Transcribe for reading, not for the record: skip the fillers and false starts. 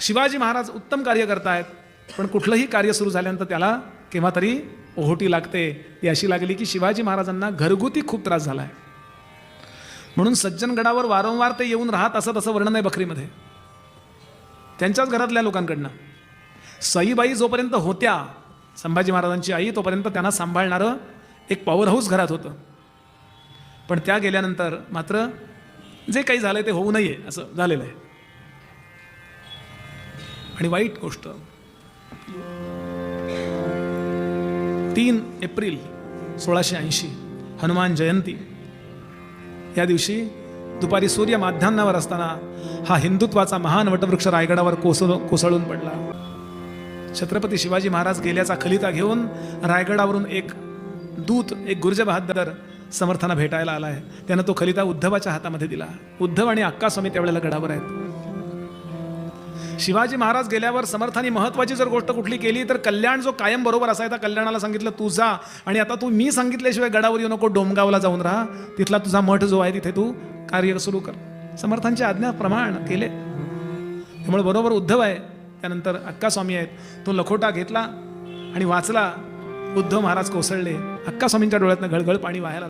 शिवाजी महाराज उत्तम कार्य करतायत, पण कुठलंही कार्य सुरू झाल्यानंतर त्याला केव्हा तरी ओहोटी लागते. ती अशी लागली की शिवाजी महाराजांना घरगुती खूप त्रास झाला आहे. म्हणून सज्जनगडावर वारंवार ते येऊन राहत असत असं वर्णन आहे बखरीमध्ये त्यांच्याच घरातल्या लोकांकडनं. सईबाई जोपर्यंत होत्या, संभाजी महाराजांची आई, तोपर्यंत त्यांना सांभाळणारं एक पॉवर हाऊस घरात होतं. पण त्या गेल्यानंतर मात्र जे काही झालंय ते होऊ नये असं झालेलं आहे. आणि वाईट गोष्ट, 3 एप्रिल 1680 हनुमान जयंती या दिवशी दुपारी सूर्य माध्यान्हावर असताना हा हिंदुत्वाचा महान वटवृक्ष रायगडावर कोसळून पडला. छत्रपती शिवाजी महाराज गेल्याचा खलिता घेऊन रायगडावरून एक दूत, एक गुर्ज बहादर समर्थांना भेटायला आला आहे. त्यानं तो खलिता उद्धवाच्या हातामध्ये दिला. उद्धव आणि अक्कास्वामी त्यावेळेला गडावर आहेत. शिवाजी महाराज गेल्यावर समर्थांनी महत्वाची जर गोष्ट कुठली केली तर कल्याण जो कायम बरोबर असायचा, कल्याणाला सांगितलं तू जा, आणि आता तू मी सांगितल्याशिवाय गडावर येऊ नको, डोमगावला जाऊन राहा, तिथला तुझा मठ जो आहे तिथे तू कार्य सुरू कर. समर्थांची आज्ञा प्रमाण केले. त्यामुळे बरोबर उद्धव आहे, त्यानंतर अक्कास्वामी आहेत. तो लखोटा घेतला आणि वाचला. उद्धव महाराज कोसळले. अक्कास्वामींच्या डोळ्यातनं गळगळ पाणी वाहायला